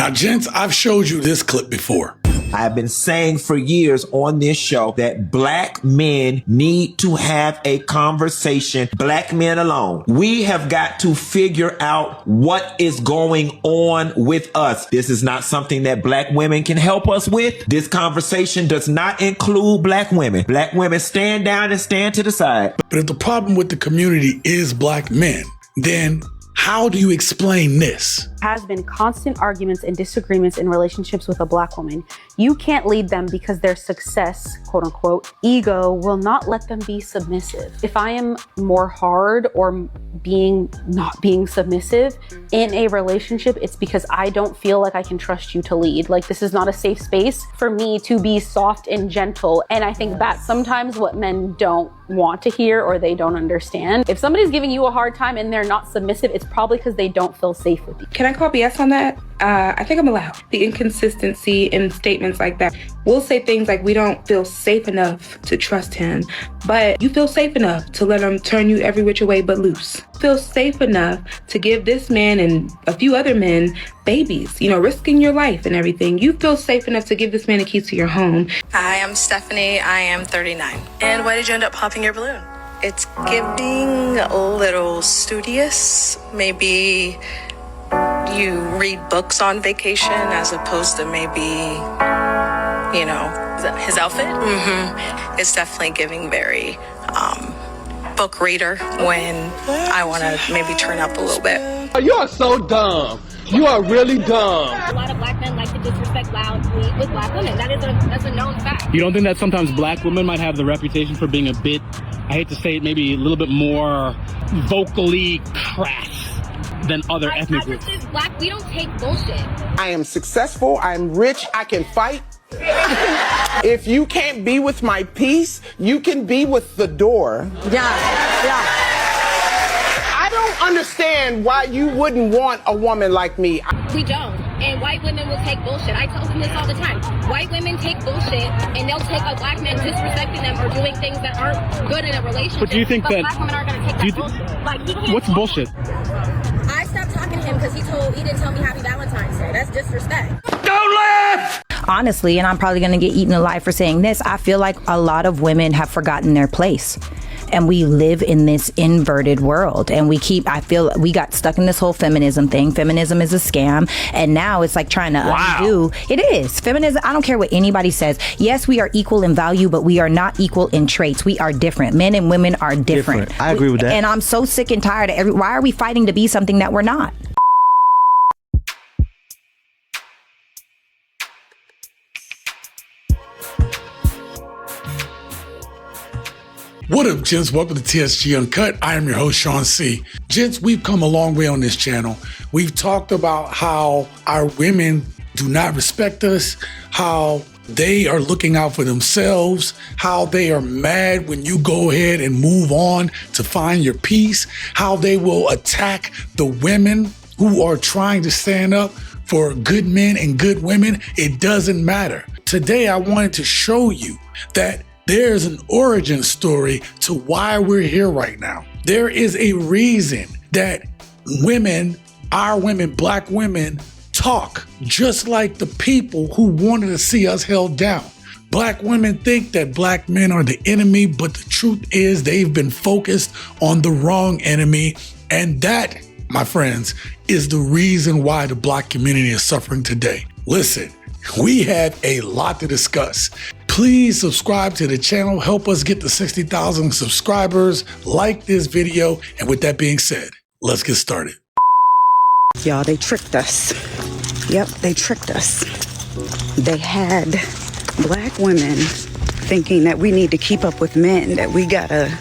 Now, gents, I've showed you this clip before. I've been saying for years on this show that black men need to have a conversation, black men alone. We have got to figure out what is going on with us. This is not something that black women can help us with. This conversation does not include black women. Black women stand down and stand to the side. But if the problem with the community is black men, then how do you explain this? Has been constant arguments and disagreements in relationships with a black woman. You can't lead them because their success, quote unquote, ego will not let them be submissive. If I am more hard or not being submissive in a relationship, it's because I don't feel like I can trust you to lead. Like, this is not a safe space for me to be soft and gentle. And I think that's sometimes what men don't want to hear or they don't understand. If somebody's giving you a hard time and they're not submissive, it's probably because they don't feel safe with you. Can I call BS on that? I think I'm allowed. The inconsistency in statements like that. We'll say things like, we don't feel safe enough to trust him, but you feel safe enough to let him turn you every which way but loose. Feel safe enough to give this man and a few other men babies, risking your life and everything. You feel safe enough to give this man the keys to your home. Hi, I'm Stephanie. I am 39. And why did you end up popping your balloon? It's giving a little studious. Maybe you read books on vacation as opposed to maybe, his outfit. It's definitely giving very book reader when I want to maybe turn up a little bit. You are so dumb. You are really dumb. A lot of black men like to disrespect loudly with black women. That's a known fact. You don't think that sometimes black women might have the reputation for being a bit, I hate to say it, maybe a little bit more vocally crass than other ethnic groups? Black, we don't take bullshit. I am successful. I'm rich. I can fight. If you can't be with my peace, you can be with the door. Yeah. I don't understand why you wouldn't want a woman like me. We don't. And white women will take bullshit. I tell them this all the time. White women take bullshit and they'll take a black man disrespecting them or doing things that aren't good in a relationship. But do you think that black women aren't going to take that bullshit? Like, he can't. What's bullshit? I stopped talking to him because he didn't tell me Happy Valentine's Day. That's disrespect. Don't laugh! Honestly, and I'm probably going to get eaten alive for saying this, I feel like a lot of women have forgotten their place. And we live in this inverted world. And I feel we got stuck in this whole feminism thing. Feminism is a scam. And now it's like trying to undo. It is. Feminism, I don't care what anybody says. Yes, we are equal in value, but we are not equal in traits. We are different. Men and women are different. I agree with that. And I'm so sick and tired of why are we fighting to be something that we're not? What up, gents? Welcome to TSG Uncut. I am your host, Shaun C. Gents, we've come a long way on this channel. We've talked about how our women do not respect us, how they are looking out for themselves, how they are mad when you go ahead and move on to find your peace, how they will attack the women who are trying to stand up for good men and good women. It doesn't matter. Today, I wanted to show you that there's an origin story to why we're here right now. There is a reason that women, our women, black women, talk just like the people who wanted to see us held down. Black women think that black men are the enemy, but the truth is they've been focused on the wrong enemy. And that, my friends, is the reason why the black community is suffering today. Listen, we have a lot to discuss. Please subscribe to the channel. Help us get to 60,000 subscribers. Like this video. And with that being said, let's get started. Y'all, they tricked us. Yep, they tricked us. They had black women thinking that we need to keep up with men, that we gotta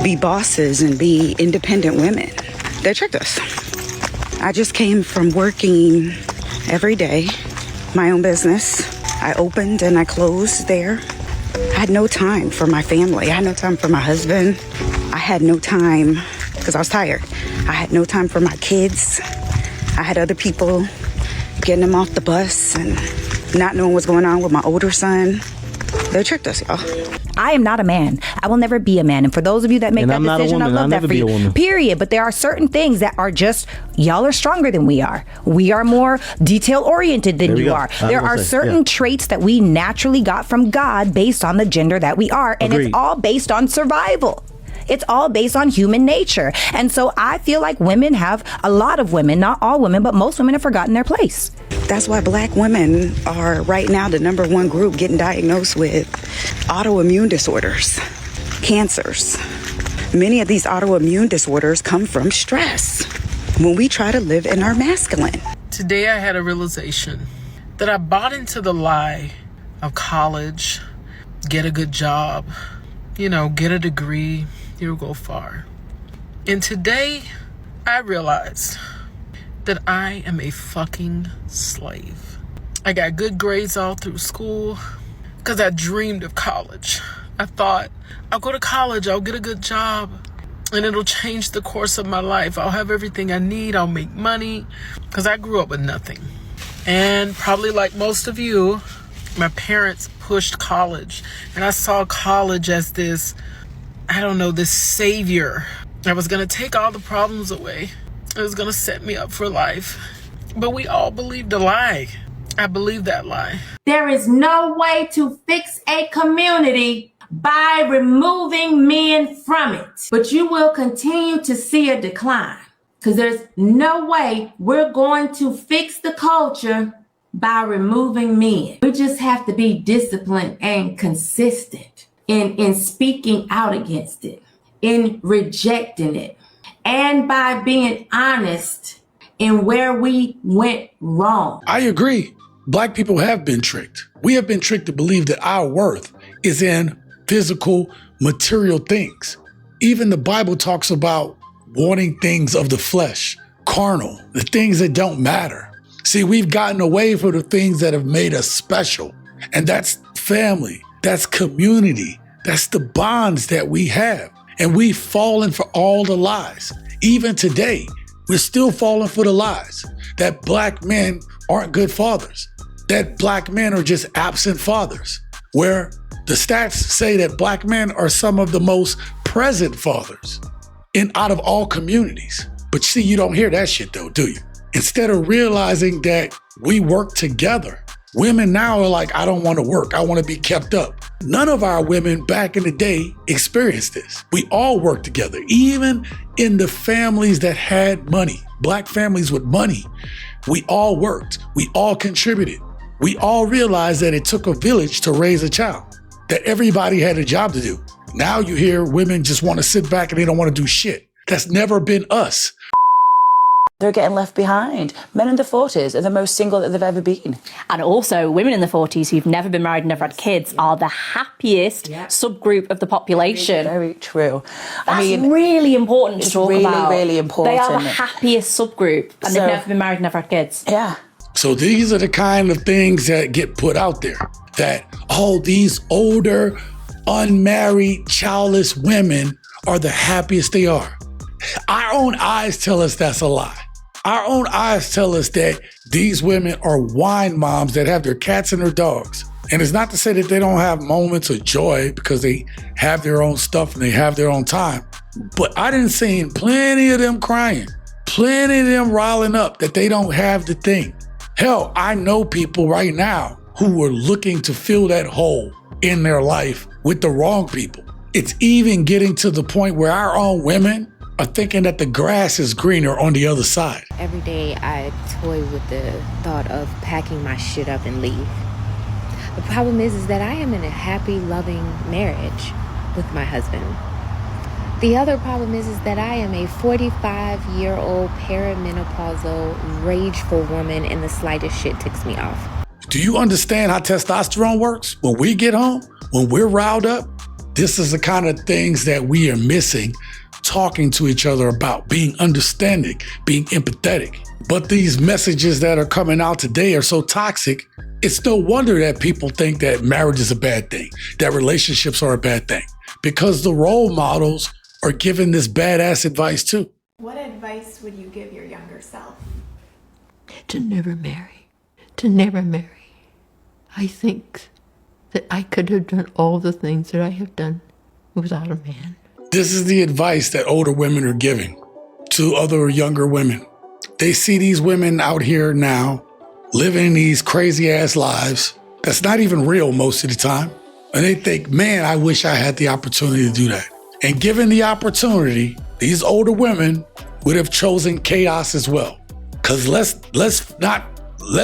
be bosses and be independent women. They tricked us. I just came from working every day, my own business. I opened and I closed there. I had no time for my family. I had no time for my husband. I had no time because I was tired. I had no time for my kids. I had other people getting them off the bus and not knowing what's going on with my older son. They tricked us, y'all. I am not a man. I will never be a man. And for those of you that make And that I'm not a decision, I woman. love I'll that never for be a you. woman. Period. But there are certain things that are just, y'all are stronger than we are. We are more detail oriented than There we you go. are. I was There gonna are say, certain yeah. traits that we naturally got from God based on the gender that we are. And Agreed. it's all based on survival. It's all based on human nature. And so I feel like women have, a lot of women, not all women, but most women have forgotten their place. That's why black women are right now the number one group getting diagnosed with autoimmune disorders, cancers. Many of these autoimmune disorders come from stress when we try to live in our masculine. Today I had a realization that I bought into the lie of college, get a good job, get a degree, you'll go far. And today I realized that I am a fucking slave. I got good grades all through school because I dreamed of college. I thought, I'll go to college, I'll get a good job, and it'll change the course of my life. I'll have everything I need, I'll make money, because I grew up with nothing. And probably like most of you, my parents pushed college, and I saw college as this, this savior. I was going to take all the problems away. It was going to set me up for life. But we all believed a lie. I believe that lie. There is no way to fix a community by removing men from it. But you will continue to see a decline. Because there's no way we're going to fix the culture by removing men. We just have to be disciplined and consistent in speaking out against it, in rejecting it, and by being honest in where we went wrong. I agree. Black people have been tricked. We have been tricked to believe that our worth is in physical, material things. Even the Bible talks about wanting things of the flesh, carnal, the things that don't matter. See, we've gotten away from the things that have made us special. And that's family, that's community, that's the bonds that we have. And we've fallen for all the lies. Even today, we're still falling for the lies that black men aren't good fathers, that black men are just absent fathers, where the stats say that black men are some of the most present fathers out of all communities. But see, you don't hear that shit though, do you? Instead of realizing that we work together, women now are like, I don't want to work. I want to be kept up. None of our women back in the day experienced this. We all worked together, even in the families that had money, black families with money. We all worked. We all contributed. We all realized that it took a village to raise a child, that everybody had a job to do. Now you hear women just want to sit back and they don't want to do shit. That's never been us. They're getting left behind. Men in their 40s are the most single that they've ever been. And also, women in their 40s who've never been married and never had kids are the happiest subgroup of the population. Very true. That's really important to talk about. Really, really important. They are the happiest subgroup and they've never been married and never had kids. Yeah. So these are the kind of things that get put out there, that, these older, unmarried, childless women are the happiest they are. Our own eyes tell us that's a lie. Our own eyes tell us that these women are wine moms that have their cats and their dogs. And it's not to say that they don't have moments of joy because they have their own stuff and they have their own time. But I didn't see plenty of them crying, plenty of them riling up that they don't have the thing. Hell, I know people right now who are looking to fill that hole in their life with the wrong people. It's even getting to the point where our own women are thinking that the grass is greener on the other side. Every day I toy with the thought of packing my shit up and leave. The problem is that I am in a happy, loving marriage with my husband. The other problem is that I am a 45-year-old perimenopausal, rageful woman and the slightest shit ticks me off. Do you understand how testosterone works? When we get home, when we're riled up, this is the kind of things that we are missing, talking to each other about, being understanding, being empathetic. But these messages that are coming out today are so toxic, it's no wonder that people think that marriage is a bad thing, that relationships are a bad thing, because the role models are giving this badass advice too. What advice would you give your younger self? To never marry. To never marry. I think that I could have done all the things that I have done without a man. This is the advice that older women are giving to other younger women. They see these women out here now living these crazy ass lives that's not even real most of the time. And they think, man, I wish I had the opportunity to do that. And given the opportunity, these older women would have chosen chaos as well. Cause let's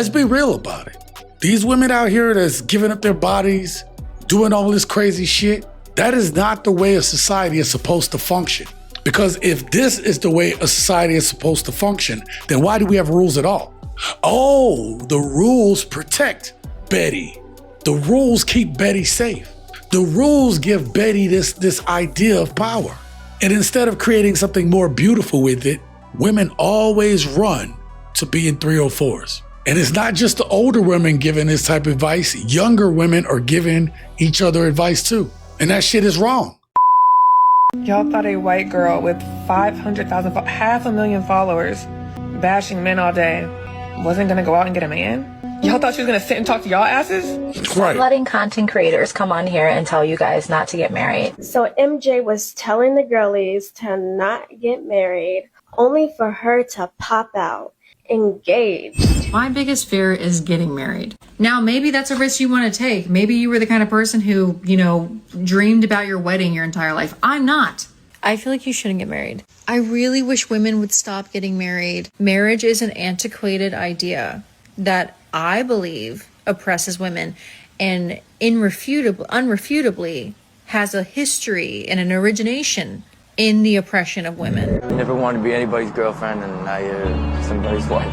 be real about it. These women out here that's giving up their bodies, doing all this crazy shit, that is not the way a society is supposed to function. Because if this is the way a society is supposed to function, then why do we have rules at all? Oh, the rules protect Betty. The rules keep Betty safe. The rules give Betty this idea of power. And instead of creating something more beautiful with it, women always run to be in 304s. And it's not just the older women giving this type of advice. Younger women are giving each other advice too. And that shit is wrong. Y'all thought a white girl with 500,000, 500,000 followers bashing men all day wasn't gonna go out and get a man? Y'all thought she was gonna sit and talk to y'all asses? Right. Letting content creators come on here and tell you guys not to get married. So MJ was telling the girlies to not get married, only for her to pop out, engaged. My biggest fear is getting married. Now, maybe that's a risk you want to take. Maybe you were the kind of person who, dreamed about your wedding your entire life. I'm not. I feel like you shouldn't get married. I really wish women would stop getting married. Marriage is an antiquated idea that I believe oppresses women and unrefutably has a history and an origination in the oppression of women. I never wanted to be anybody's girlfriend, and now you're somebody's wife.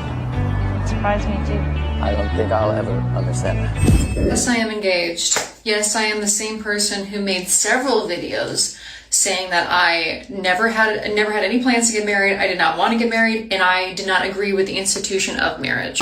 It surprised me too. I don't think I'll ever understand that. Yes, I am engaged. Yes, I am the same person who made several videos saying that I never had any plans to get married, I did not want to get married, and I did not agree with the institution of marriage.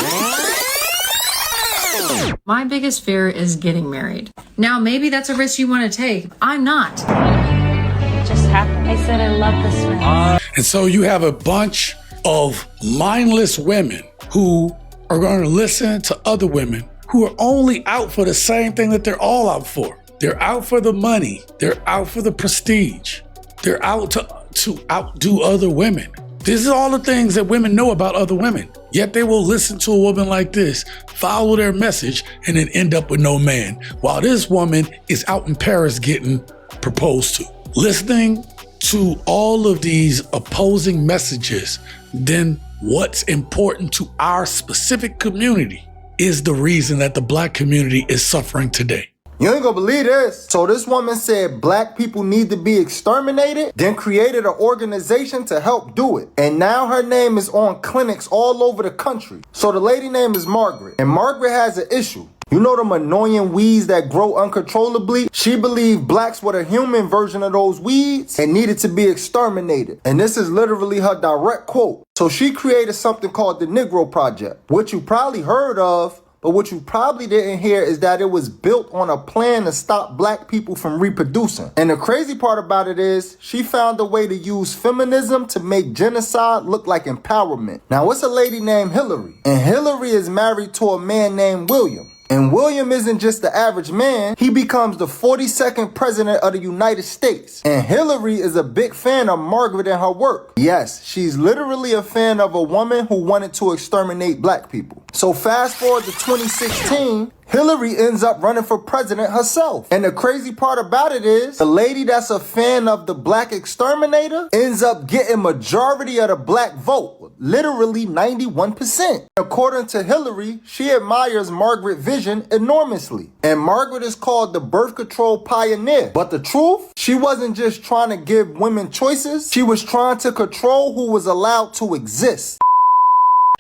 My biggest fear is getting married. Now, maybe that's a risk you want to take. I'm not. It just happened. I said I love this man. And so you have a bunch of mindless women who are going to listen to other women who are only out for the same thing that they're all out for. They're out for the money. They're out for the prestige. They're out to outdo other women. This is all the things that women know about other women. Yet they will listen to a woman like this, follow their message, and then end up with no man. While this woman is out in Paris getting proposed to. Listening to all of these opposing messages, then what's important to our specific community is the reason that the Black community is suffering today. You ain't gonna believe this. So this woman said black people need to be exterminated, then created an organization to help do it. And now her name is on clinics all over the country. So the lady name is Margaret, and Margaret has an issue. You know them annoying weeds that grow uncontrollably? She believed blacks were the human version of those weeds and needed to be exterminated. And this is literally her direct quote. So she created something called the Negro Project, which you probably heard of, but what you probably didn't hear is that it was built on a plan to stop black people from reproducing. And the crazy part about it is she found a way to use feminism to make genocide look like empowerment. Now, it's a lady named Hillary, and Hillary is married to a man named William. And William isn't just the average man, he becomes the 42nd president of the United States. And Hillary is a big fan of Margaret and her work. Yes, she's literally a fan of a woman who wanted to exterminate black people. So fast forward to 2016, Hillary ends up running for president herself. And the crazy part about it is, the lady that's a fan of the black exterminator ends up getting majority of the black vote, literally 91%. According to Hillary, she admires Margaret's vision enormously. And Margaret is called the birth control pioneer. But the truth, she wasn't just trying to give women choices, she was trying to control who was allowed to exist.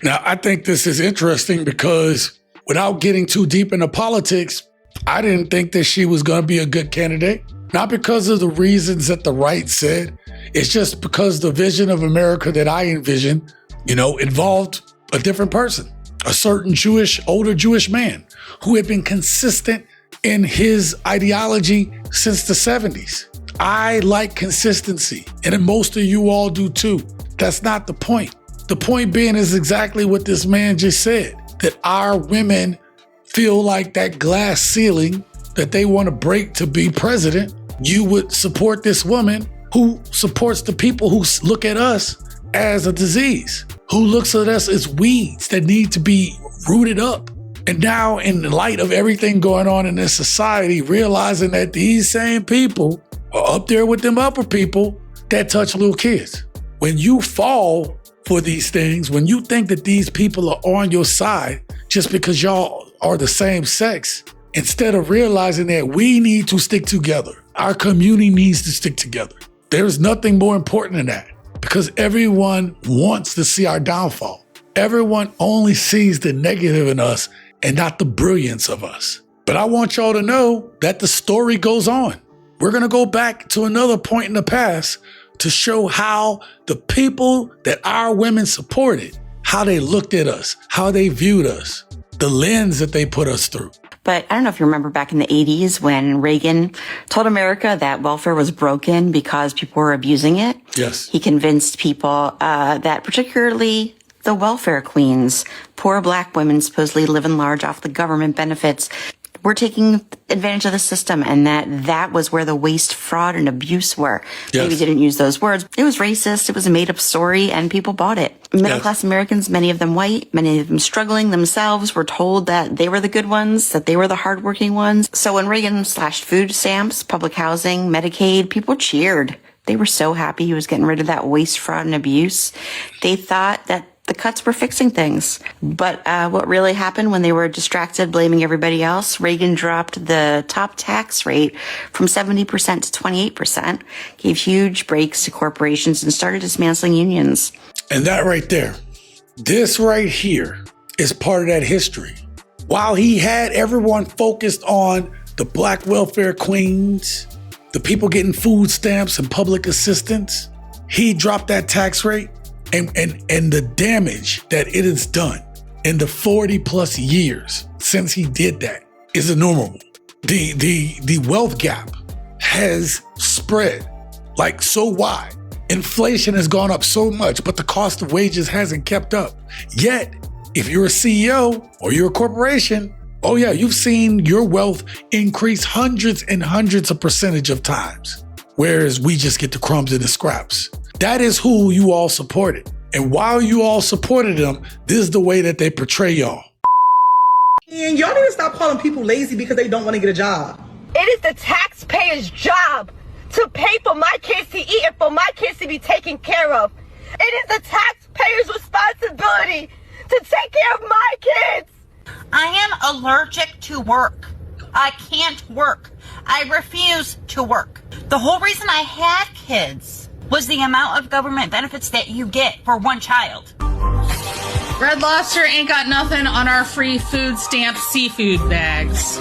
Now, I think this is interesting because without getting too deep into politics, I didn't think that she was going to be a good candidate. Not because of the reasons that the right said. It's just because the vision of America that I envisioned, involved a different person. A certain older Jewish man who had been consistent in his ideology since the 70s. I like consistency, and most of you all do too. That's not the point. The point being is exactly what this man just said. That our women feel like that glass ceiling that they want to break to be president, you would support this woman who supports the people who look at us as a disease, who looks at us as weeds that need to be rooted up. And now, in the light of everything going on in this society, realizing that these same people are up there with them upper people that touch little kids. When you fall for these things, when you think that these people are on your side just because y'all are the same sex, instead of realizing that we need to stick together, our community needs to stick together. There's nothing more important than that, because everyone wants to see our downfall. Everyone only sees the negative in us and not the brilliance of us. But I want y'all to know that the story goes on. We're gonna go back to another point in the past to show how the people that our women supported, how they looked at us, how they viewed us, the lens that they put us through. But I don't know if you remember back in the 80s when Reagan told America that welfare was broken because people were abusing it. Yes. He convinced people that particularly the welfare queens, poor black women supposedly living large off the government benefits, were taking advantage of the system, and that was where the waste, fraud, and abuse were. Yes. Maybe didn't use those words. It was racist. It was a made-up story, and people bought it. Middle-class Americans, many of them white, many of them struggling themselves, were told that they were the good ones, that they were the hardworking ones. So when Reagan slashed food stamps, public housing, Medicaid, people cheered. They were so happy he was getting rid of that waste, fraud, and abuse. They thought that the cuts were fixing things. But what really happened when they were distracted, blaming everybody else, Reagan dropped the top tax rate from 70% to 28%, gave huge breaks to corporations, and started dismantling unions. And that right there, this right here is part of that history. While he had everyone focused on the black welfare queens, the people getting food stamps and public assistance, he dropped that tax rate. And the damage that it has done in the 40 plus years since he did that is innumerable. The wealth gap has spread like so wide. Inflation has gone up so much, but the cost of wages hasn't kept up. Yet, if you're a CEO or you're a corporation, oh yeah, you've seen your wealth increase hundreds and hundreds of percentage of times, whereas we just get the crumbs and the scraps. That is who you all supported. And while you all supported them, this is the way that they portray y'all. And y'all need to stop calling people lazy because they don't want to get a job. It is the taxpayer's job to pay for my kids to eat and for my kids to be taken care of. It is the taxpayer's responsibility to take care of my kids. I am allergic to work. I can't work. I refuse to work. The whole reason I had kids was the amount of government benefits that you get for one child. Red Lobster ain't got nothing on our free food stamp seafood bags.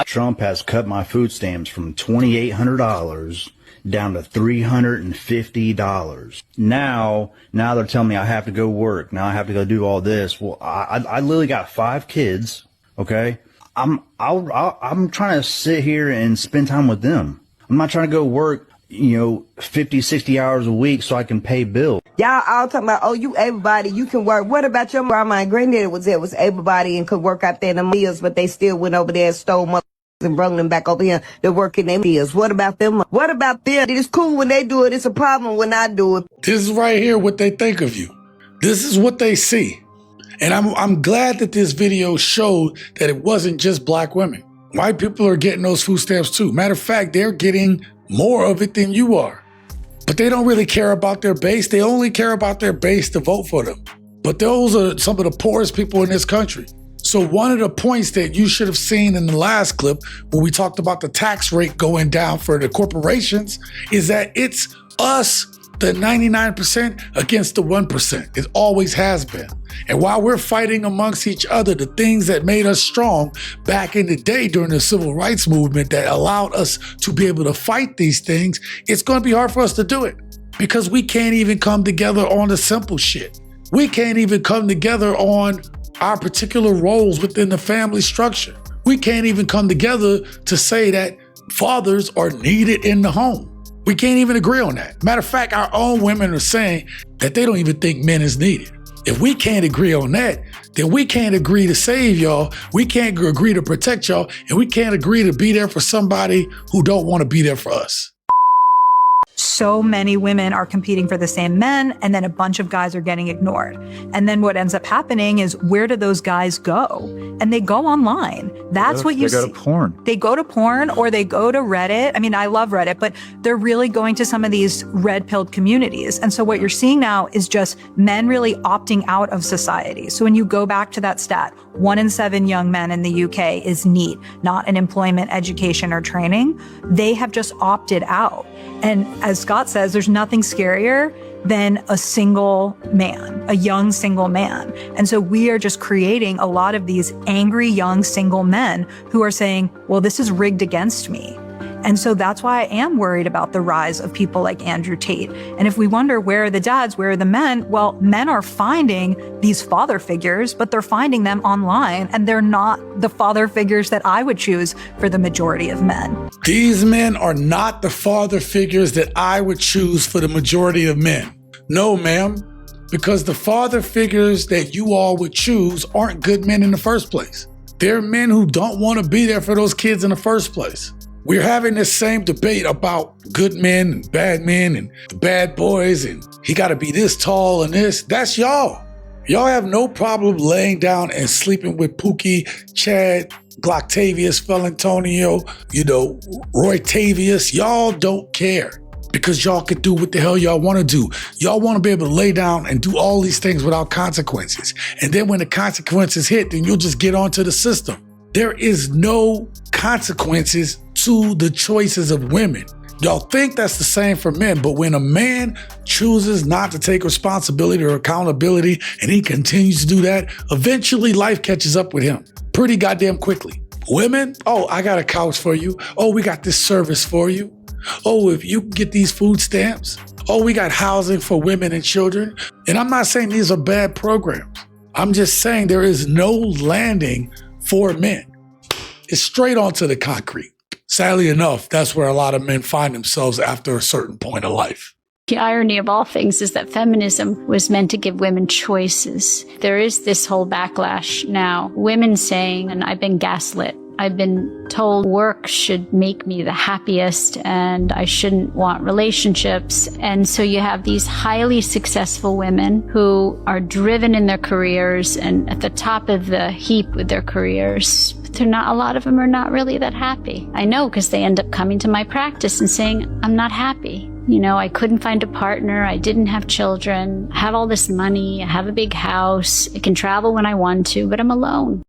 Trump has cut my food stamps from $2,800 down to $350. Now they're telling me I have to go work. Now I have to go do all this. Well, I literally got 5 kids. Okay, I'm trying to sit here and spend time with them. I'm not trying to go work 50, 60 hours a week so I can pay bills. Y'all all talking about, oh, you able-bodied, you can work. What about your grandma and granddaddy was able-bodied and could work out there in the mills, but they still went over there and stole money and brought them back over here to work in their mills. What about them? What about them? It's cool when they do it. It's a problem when I do it. This is right here what they think of you. This is what they see. And I'm glad that this video showed that it wasn't just black women. White people are getting those food stamps too. Matter of fact, they're getting more of it than you are. But they don't really care about their base. They only care about their base to vote for them. But those are some of the poorest people in this country. So one of the points that you should have seen in the last clip when we talked about the tax rate going down for the corporations is that it's us, the 99% against the 1%. It always has been. And while we're fighting amongst each other, the things that made us strong back in the day during the civil rights movement that allowed us to be able to fight these things, it's going to be hard for us to do it because we can't even come together on the simple shit. We can't even come together on our particular roles within the family structure. We can't even come together to say that fathers are needed in the home. We can't even agree on that. Matter of fact, our own women are saying that they don't even think men is needed. If we can't agree on that, then we can't agree to save y'all. We can't agree to protect y'all. And we can't agree to be there for somebody who don't want to be there for us. So many women are competing for the same men, and then a bunch of guys are getting ignored. And then what ends up happening is, where do those guys go? And they go online. That's what you see. They go to porn. They go to porn, or they go to Reddit. I mean, I love Reddit, but they're really going to some of these red-pilled communities. And so what you're seeing now is just men really opting out of society. So when you go back to that stat, 1 in 7 young men in the UK is NEET, not an employment, education, or training. They have just opted out. And as Scott says, there's nothing scarier than a single man, a young single man. And so we are just creating a lot of these angry young single men who are saying, well, this is rigged against me. And so that's why I am worried about the rise of people like Andrew Tate. And if we wonder, where are the dads, where are the men? Well, men are finding these father figures, but they're finding them online, and they're not the father figures that I would choose for the majority of men. These men are not the father figures that I would choose for the majority of men. No, ma'am, because the father figures that you all would choose aren't good men in the first place. They're men who don't want to be there for those kids in the first place. We're having this same debate about good men and the bad boys, and he got to be this tall and this. That's y'all. Y'all have no problem laying down and sleeping with Pookie, Chad, Glocktavius, Felantonio, Roy Tavius. Y'all don't care because y'all can do what the hell y'all want to do. Y'all want to be able to lay down and do all these things without consequences. And then when the consequences hit, then you'll just get onto the system. There is no consequences to the choices of women. Y'all think that's the same for men, but when a man chooses not to take responsibility or accountability and he continues to do that, eventually life catches up with him pretty goddamn quickly. Women, oh, I got a couch for you. Oh, we got this service for you. Oh, if you get these food stamps. Oh, we got housing for women and children. And I'm not saying these are bad programs. I'm just saying there is no landing for men. It's straight onto the concrete. Sadly enough, that's where a lot of men find themselves after a certain point of life. The irony of all things is that feminism was meant to give women choices. There is this whole backlash now. Women saying, and I've been gaslit. I've been told work should make me the happiest and I shouldn't want relationships. And so you have these highly successful women who are driven in their careers and at the top of the heap with their careers. But a lot of them are not really that happy. I know, because they end up coming to my practice and saying, I'm not happy. I couldn't find a partner. I didn't have children. I have all this money. I have a big house. I can travel when I want to, but I'm alone.